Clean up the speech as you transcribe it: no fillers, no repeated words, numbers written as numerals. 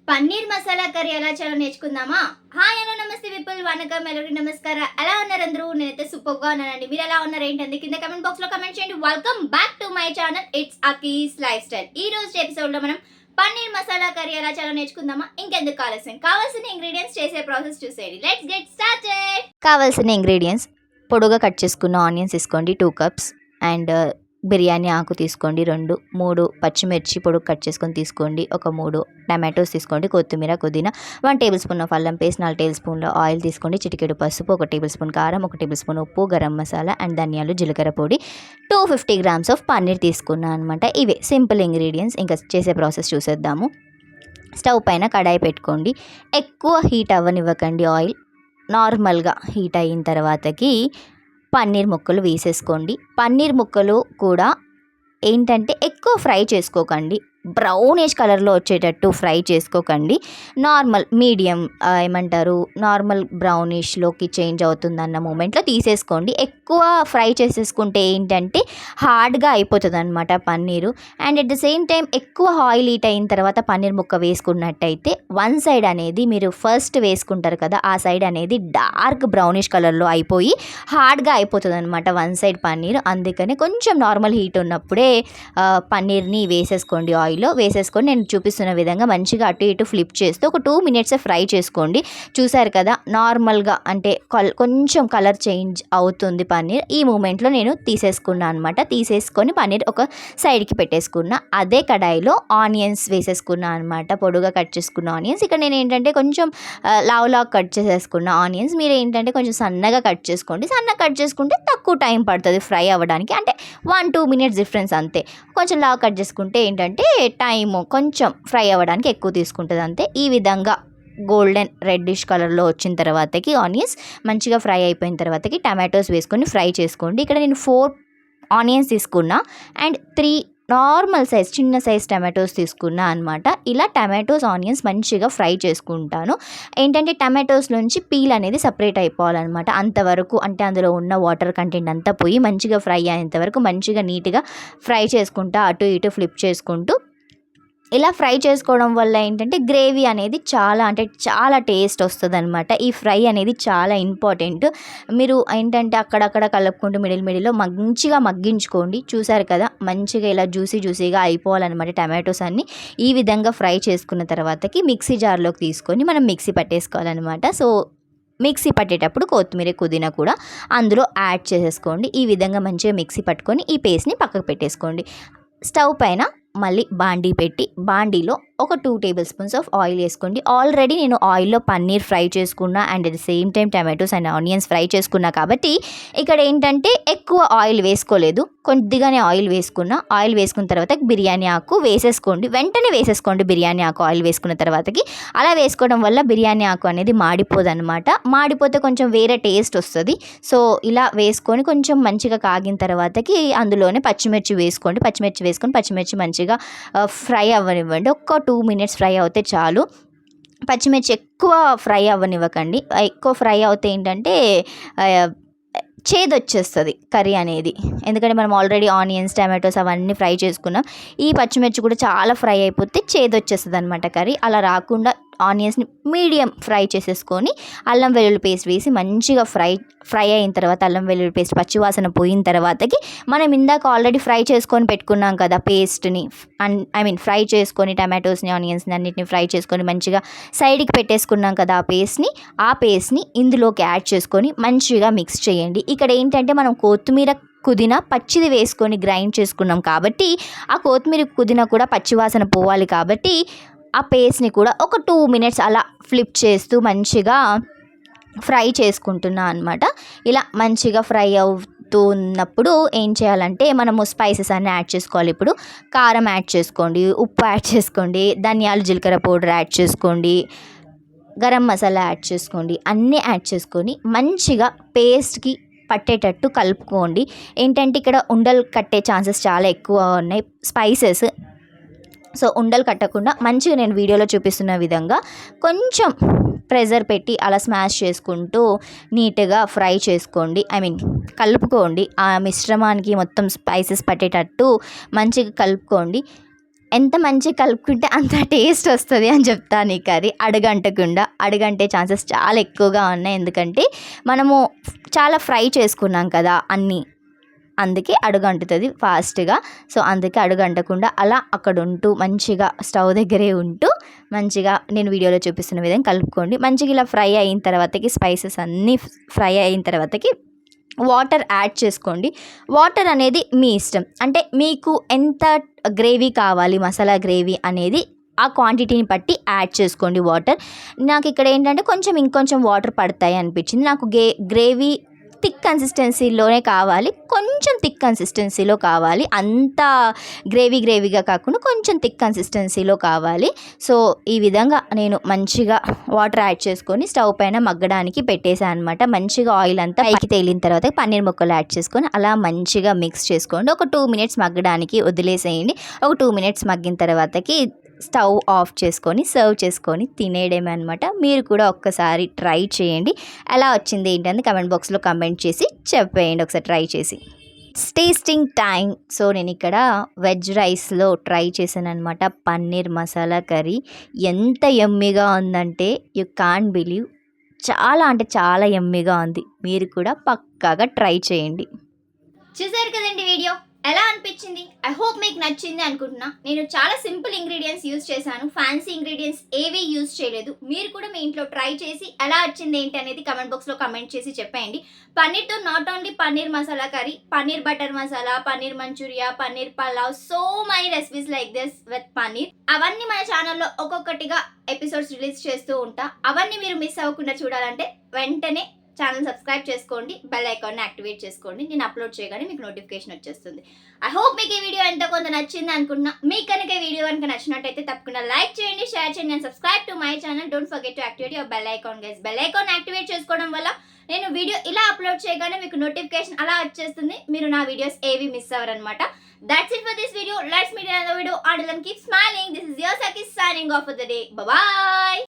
Paneer masala curry ఎలా చేయాలో నేర్చుకుందామా? Hi hello నమస్తే పీపుల్, వనకం ఎల్లరికి నమస్కార. ఎలా ఉన్నారు అందరూ? నేనైతే సూపర్‌గా ఉన్నానండి. మీరు ఎలా ఉన్నారు ఏంటంటే కింద కామెంట్ బాక్స్‌లో కామెంట్ చేయండి. Welcome back to my channel it's Aki's lifestyle. ఈ రోజు ఎపిసోడ్‌లో మనం పన్నీర్ మసాలా కర్రీ ఎలా చేయాలో నేర్చుకుందామా? ఇంకెందుకు ఆలస్యం, కావాల్సిన ఇంగ్రీడియెంట్స్ చేసే ప్రాసెస్ చూసేయండి. Let's get started. కావాల్సిన ఇంగ్రీడియంట్స్ పొడుగా కట్ చేసుకున్న ఆనియన్స్ తీసుకోండి 2 కప్స్ అండ్ బిర్యానీ ఆకు తీసుకోండి 2, 3 పచ్చిమిర్చి పొడుగు కట్ చేసుకొని తీసుకోండి, ఒక 3 టమాటోస్ తీసుకోండి, కొత్తిమీర, పుదీనా, 1 టేబుల్ స్పూన్ ఆఫ్ అల్లం పేస్ట్, 4 టేబుల్ స్పూన్ల ఆయిల్ తీసుకోండి, చిటికెడు పసుపు, 1 టేబుల్ స్పూన్ కారం, 1 టేబుల్ స్పూన్ ఉప్పు, గరం మసాలా అండ్ ధనియాలు, జీలకర్ర పొడి, 250 గ్రామ్స్ ఆఫ్ పన్నీర్ తీసుకున్నాను అనమాట. ఇవే సింపుల్ ఇంగ్రీడియంట్స్. ఇంకా చేసే ప్రాసెస్ చూసేద్దాము. స్టవ్ పైన కడాయి పెట్టుకోండి. ఎక్కువ హీట్ అవ్వనివ్వకండి ఆయిల్. నార్మల్గా హీట్ అయిన తర్వాతకి పన్నీర్ ముక్కలు వేసేసుకోండి. పన్నీర్ ముక్కలు కూడా ఏంటంటే ఎక్కువ ఫ్రై చేసుకోకండి, బ్రౌనిష్ కలర్లో వచ్చేటట్టు ఫ్రై చేసుకోకండి. నార్మల్ మీడియం ఏమంటారు నార్మల్ బ్రౌనిష్లోకి చేంజ్ అవుతుందన్న మూమెంట్లో తీసేసుకోండి. ఎక్కువ ఫ్రై చేసేసుకుంటే ఏంటంటే హార్డ్గా అయిపోతుంది అనమాట paneer. And at the same time ఎక్కువ ఆయిల్ హీట్ అయిన తర్వాత పన్నీర్ ముక్క వేసుకున్నట్టయితే వన్ సైడ్ అనేది మీరు ఫస్ట్ వేసుకుంటారు కదా, ఆ సైడ్ అనేది డార్క్ బ్రౌనిష్ కలర్లో అయిపోయి హార్డ్గా అయిపోతుంది అనమాట వన్ సైడ్ పన్నీర్. అందుకని కొంచెం నార్మల్ హీట్ ఉన్నప్పుడే పన్నీర్ని వేసేసుకోండి. ఆయిల్లో వేసేసుకొని నేను చూపిస్తున్న విధంగా మంచిగా అటు ఇటు ఫ్లిప్ చేస్తూ ఒక 2 మినిట్స్ ఫ్రై చేసుకోండి. చూసారు కదా, నార్మల్గా అంటే కొంచెం కలర్ చేంజ్ అవుతుంది పన్నీర్. ఈ మూమెంట్లో నేను తీసేసుకున్నాను అనమాట. తీసేసుకొని పన్నీర్ ఒక సైడ్కి పెట్టేసుకున్నా. అదే కడాయిలో ఆనియన్స్ వేసేసుకున్నా అనమాట, పొడుగా కట్ చేసుకున్న ఆనియన్స్. ఇక్కడ నేను ఏంటంటే కొంచెం లావులా కట్ చేసేసుకున్న ఆనియన్స్. మీరు ఏంటంటే కొంచెం సన్నగా కట్ చేసుకోండి. సన్నగా కట్ చేసుకుంటే తక్కువ టైం పడుతుంది ఫ్రై అవ్వడానికి, అంటే 1-2 మినిట్స్ డిఫరెన్స్ అంతే. కొంచెం లావు కట్ చేసుకుంటే ఏంటంటే టైము కొంచెం ఫ్రై అవ్వడానికి ఎక్కువ తీసుకుంటుంది అంతే. ఈ విధంగా గోల్డెన్ రెడ్డిష్ కలర్లో వచ్చిన తర్వాతకి ఆనియన్స్ మంచిగా ఫ్రై అయిపోయిన తర్వాతకి టమాటోస్ వేసుకొని ఫ్రై చేసుకోండి. ఇక్కడ నేను 4 ఆనియన్స్ తీసుకున్నా అండ్ 3 నార్మల్ సైజ్ చిన్న సైజ్ టమాటోస్ తీసుకున్నా అనమాట. ఇలా టమాటోస్ ఆనియన్స్ మంచిగా ఫ్రై చేసుకుంటాను. ఏంటంటే టమాటోస్ నుంచి పీల్ అనేది సపరేట్ అయిపోవాలన్నమాట. అంతవరకు అంటే అందులో ఉన్న వాటర్ కంటెంట్ అంతా పోయి మంచిగా ఫ్రై అయ్యేంత వరకు మంచిగా నీట్గా ఫ్రై చేసుకుంటా అటు ఇటు ఫ్లిప్ చేసుకుంటూ ఇలా ఫ్రై చేసుకోవడం వల్ల ఏంటంటే గ్రేవీ అనేది చాలా టేస్ట్ వస్తుంది అనమాట. ఈ ఫ్రై అనేది చాలా ఇంపార్టెంట్. మీరు ఏంటంటే అక్కడక్కడ కలుపుకుంటూ మిడిల్లో మంచిగా మగ్గించుకోండి. చూసారు కదా, మంచిగా ఇలా జ్యూసీగా అయిపోవాలన్నమాట టమాటోస్ అన్నీ. ఈ విధంగా ఫ్రై చేసుకున్న తర్వాతకి మిక్సీ జార్లోకి తీసుకొని మనం మిక్సీ పట్టేసుకోవాలన్నమాట. సో మిక్సీ పట్టేటప్పుడు కొత్తిమీర, పుదీనా కూడా అందులో యాడ్ చేసేసుకోండి. ఈ విధంగా మంచిగా మిక్సీ పట్టుకొని ఈ పేస్ట్ని పక్కకు పెట్టేసుకోండి. స్టవ్ పైన మళ్ళీ బాండీ పెట్టి బాండీలో ఒక 2 టేబుల్ స్పూన్స్ ఆఫ్ ఆయిల్ వేసుకోండి. ఆల్రెడీ నేను ఆయిల్లో పన్నీర్ ఫ్రై చేసుకున్నా and at the same time tomatoes and onions fry చేసుకున్నా కాబట్టి ఇక్కడ ఏంటంటే ఎక్కువ ఆయిల్ వేసుకోలేదు, కొద్దిగానే ఆయిల్ వేసుకున్నా. ఆయిల్ వేసుకున్న తర్వాత బిర్యానీ ఆకు వేసేసుకోండి. వెంటనే వేసేసుకోండి బిర్యానీ ఆకు ఆయిల్ వేసుకున్న తర్వాతకి. అలా వేసుకోవడం వల్ల బిర్యానీ ఆకు అనేది మాడిపోదు అనమాట. మాడిపోతే కొంచెం వేరే టేస్ట్ వస్తుంది. సో ఇలా వేసుకొని కొంచెం మంచిగా కాగిన తర్వాతకి అందులోనే పచ్చిమిర్చి వేసుకోండి. పచ్చిమిర్చి మంచిగా ఫ్రై అవ్వనివ్వండి. ఒక్క 2 మినిట్స్ ఫ్రై అవుతే చాలు. పచ్చిమిర్చి ఎక్కువ ఫ్రై అవ్వనివ్వకండి. ఎక్కువ ఫ్రై అవుతే ఏంటంటే చేదొచ్చేస్తుంది కర్రీ అనేది. ఎందుకంటే మనం ఆల్రెడీ ఆనియన్స్, టమాటోస్ అవన్నీ ఫ్రై చేసుకున్నాం. ఈ పచ్చిమిర్చి కూడా చాలా ఫ్రై అయిపోతే చేదొచ్చేస్తుంది అనమాట కర్రీ. అలా రాకుండా ఆనియన్స్ని మీడియం ఫ్రై చేసేసుకొని అల్లం వెల్లుల్లి పేస్ట్ వేసి మంచిగా ఫ్రై అయిన తర్వాత అల్లం వెల్లుల్లి పేస్ట్ పచ్చివాసన పోయిన తర్వాతకి మనం ఇందాక ఆల్రెడీ ఫ్రై చేసుకొని పెట్టుకున్నాం కదా పేస్ట్ని, ఫ్రై చేసుకొని టమాటోస్ని, ఆనియన్స్ని అన్నిటిని ఫ్రై చేసుకొని మంచిగా సైడ్కి పెట్టేసుకున్నాం కదా ఆ పేస్ట్ని ఇందులోకి యాడ్ చేసుకొని మంచిగా మిక్స్ చేయండి. ఇక్కడ ఏంటంటే మనం కొత్తిమీర, పుదీనా పచ్చిది వేసుకొని గ్రైండ్ చేసుకున్నాం కాబట్టి ఆ కొత్తిమీర, పుదీనా కూడా పచ్చివాసన పోవాలి కాబట్టి ఆ పేస్ట్ని కూడా ఒక 2 మినిట్స్ అలా ఫ్లిప్ చేస్తూ మంచిగా ఫ్రై చేసుకుంటున్నా అనమాట. ఇలా మంచిగా ఫ్రై అవుతూ ఉన్నప్పుడు ఏం చేయాలంటే మనము స్పైసెస్ అన్నీ యాడ్ చేసుకోవాలి. ఇప్పుడు కారం యాడ్ చేసుకోండి, ఉప్పు యాడ్ చేసుకోండి, ధనియాలు, జీలకర్ర పౌడర్ యాడ్ చేసుకోండి, గరం మసాలా యాడ్ చేసుకోండి. అన్నీ యాడ్ చేసుకొని మంచిగా పేస్ట్కి పట్టేటట్టు కలుపుకోండి. ఏంటంటే ఇక్కడ ఉండలు కట్టే ఛాన్సెస్ చాలా ఎక్కువ ఉన్నాయి స్పైసెస్. సో ఉండలు కట్టకుండా మంచిగా నేను వీడియోలో చూపిస్తున్న విధంగా కొంచెం ప్రెజర్ పెట్టి అలా స్మాష్ చేసుకుంటూ నీట్గా ఫ్రై చేసుకోండి. కలుపుకోండి. ఆ మిశ్రమానికి మొత్తం స్పైసెస్ పట్టేటట్టు మంచిగా కలుపుకోండి. ఎంత మంచిగా కలుపుకుంటే అంత టేస్ట్ వస్తుంది అని చెప్తాను. ఈ కర్రీ అడుగంటే ఛాన్సెస్ చాలా ఎక్కువగా ఉన్నాయి, ఎందుకంటే మనము చాలా ఫ్రై చేసుకున్నాం కదా అన్నీ, అందుకే అడుగంటుతుంది ఫాస్ట్గా. సో అందుకే అడుగంటకుండా అలా అక్కడ ఉంటూ మంచిగా స్టవ్ దగ్గరే ఉంటూ మంచిగా నేను వీడియోలో చూపిస్తున్న విధంగా కలుపుకోండి. మంచిగా ఇలా ఫ్రై అయిన తర్వాతకి స్పైసెస్ అన్నీ ఫ్రై అయిన తర్వాతకి వాటర్ యాడ్ చేసుకోండి. వాటర్ అనేది మీ ఇష్టం, అంటే మీకు ఎంత గ్రేవీ కావాలి, మసాలా గ్రేవీ అనేది ఆ క్వాంటిటీని బట్టి యాడ్ చేసుకోండి వాటర్. నాకు ఇక్కడ ఏంటంటే ఇంకొంచెం వాటర్ పడతాయి అనిపించింది. నాకు గ్రేవీ థిక్ కన్సిస్టెన్సీలోనే కావాలి, కొంచెం థిక్ కన్సిస్టెన్సీలో కావాలి, అంత గ్రేవీగా కాకుండా కొంచెం థిక్ కన్సిస్టెన్సీలో కావాలి. సో ఈ విధంగా నేను మంచిగా వాటర్ యాడ్ చేసుకొని స్టవ్ పైన మగ్గడానికి పెట్టేసాను అనమాట. మంచిగా ఆయిల్ అంతా పైకి తేలిన తర్వాత పన్నీర్ ముక్కలు యాడ్ చేసుకొని అలా మంచిగా మిక్స్ చేసుకోండి. ఒక 2 minutes మగ్గడానికి వదిలేసేయండి. ఒక 2 minutes మగ్గిన తర్వాతకి స్టవ్ ఆఫ్ చేసుకొని సర్వ్ చేసుకొని తినేయడమే అనమాట. మీరు కూడా ఒక్కసారి ట్రై చేయండి. ఎలా వచ్చింది ఏంటని కమెంట్ బాక్స్లో కమెంట్ చేసి చెప్పేయండి ఒకసారి ట్రై చేసి. Tasting time. సో నేను ఇక్కడ వెజ్ రైస్లో ట్రై చేశాను అనమాట పన్నీర్ మసాలా కర్రీ. ఎంత యమ్మీగా ఉందంటే యూ కాంట్ బిలీవ్, చాలా అంటే చాలా యమ్మీగా ఉంది. మీరు కూడా పక్కాగా ట్రై చేయండి. చూసారు కదండి వీడియో, ఎలా అనిపించింది? ఐ హోప్ మీకు నచ్చింది అనుకుంటున్నా. నేను చాలా సింపుల్ ఇంగ్రీడియంట్స్ యూజ్ చేశాను, ఫ్యాన్సీ ఇంగ్రీడియంట్స్ ఏవి యూజ్ చేయలేదు. మీరు కూడా మీ ఇంట్లో ట్రై చేసి ఎలా వచ్చింది ఏంటి అనేది కమెంట్ బాక్స్లో కమెంట్ చేసి చెప్పేయండి. పన్నీర్తో not only paneer masala curry, paneer butter masala, paneer Manchuria, paneer pulao, so my recipes like this with paneer. అవన్నీ మన ఛానల్లో ఒక్కొక్కటిగా ఎపిసోడ్స్ రిలీజ్ చేస్తూ ఉంటా. అవన్నీ మీరు మిస్ అవ్వకుండా చూడాలంటే వెంటనే ఛానల్ సబ్స్క్రైబ్ చేసుకోండి, బెల్ ఐకాన్ని యాక్టివేట్ చేసుకోండి. నేను అప్లోడ్ చేయగానే మీకు నోటిఫికేషన్ వచ్చేస్తుంది. ఐ హోప్ మీకు ఈ వీడియో ఎంతో కొంత నచ్చింది అనుకుంటున్నా. మీకు కనుక ఈ వీడియో కనుక నచ్చినట్టయితే తప్పకుండా లైక్ చేయండి, షేర్ చేయండి and subscribe to my channel. Don't forget to activate your bell icon guys. Bell icon activate చేసుకోవడం వల్ల నేను వీడియో ఇలా అప్లోడ్ చేయగానే మీకు నోటిఫికేషన్ అలా వచ్చేస్తుంది. మీరు నా వీడియోస్ ఏవి miss అవ్వరనమాట. That's it for this video. Let's meet in another video. Until then, keep smiling. This is your Saki signing off for the day. Bye-bye.